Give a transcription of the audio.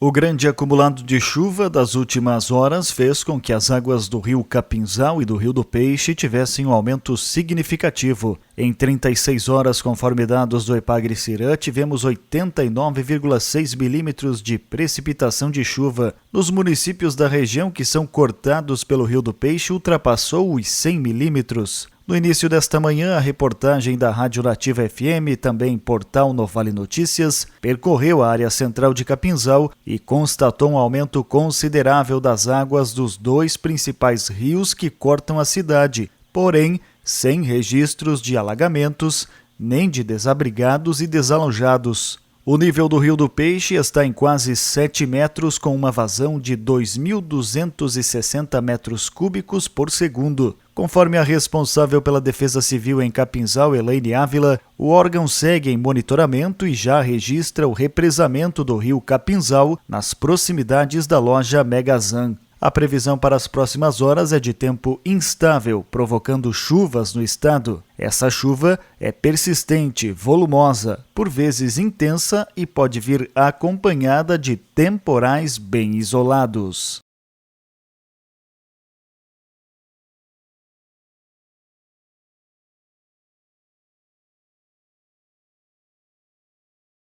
O grande acumulado de chuva das últimas horas fez com que as águas do rio Capinzal e do rio do Peixe tivessem um aumento significativo. Em 36 horas, conforme dados do Epagre-Cirã, tivemos 89,6 milímetros de precipitação de chuva. Nos municípios da região que são cortados pelo rio do Peixe, ultrapassou os 100 milímetros. No início desta manhã, a reportagem da Rádio Nativa FM, também portal No Vale Notícias, percorreu a área central de Capinzal e constatou um aumento considerável das águas dos dois principais rios que cortam a cidade, porém, sem registros de alagamentos, nem de desabrigados e desalojados. O nível do Rio do Peixe está em quase 7 metros, com uma vazão de 2.260 metros cúbicos por segundo. Conforme a responsável pela Defesa Civil em Capinzal, Elaine Ávila, o órgão segue em monitoramento e já registra o represamento do rio Capinzal nas proximidades da loja Megazan. A previsão para as próximas horas é de tempo instável, provocando chuvas no estado. Essa chuva é persistente, volumosa, por vezes intensa e pode vir acompanhada de temporais bem isolados.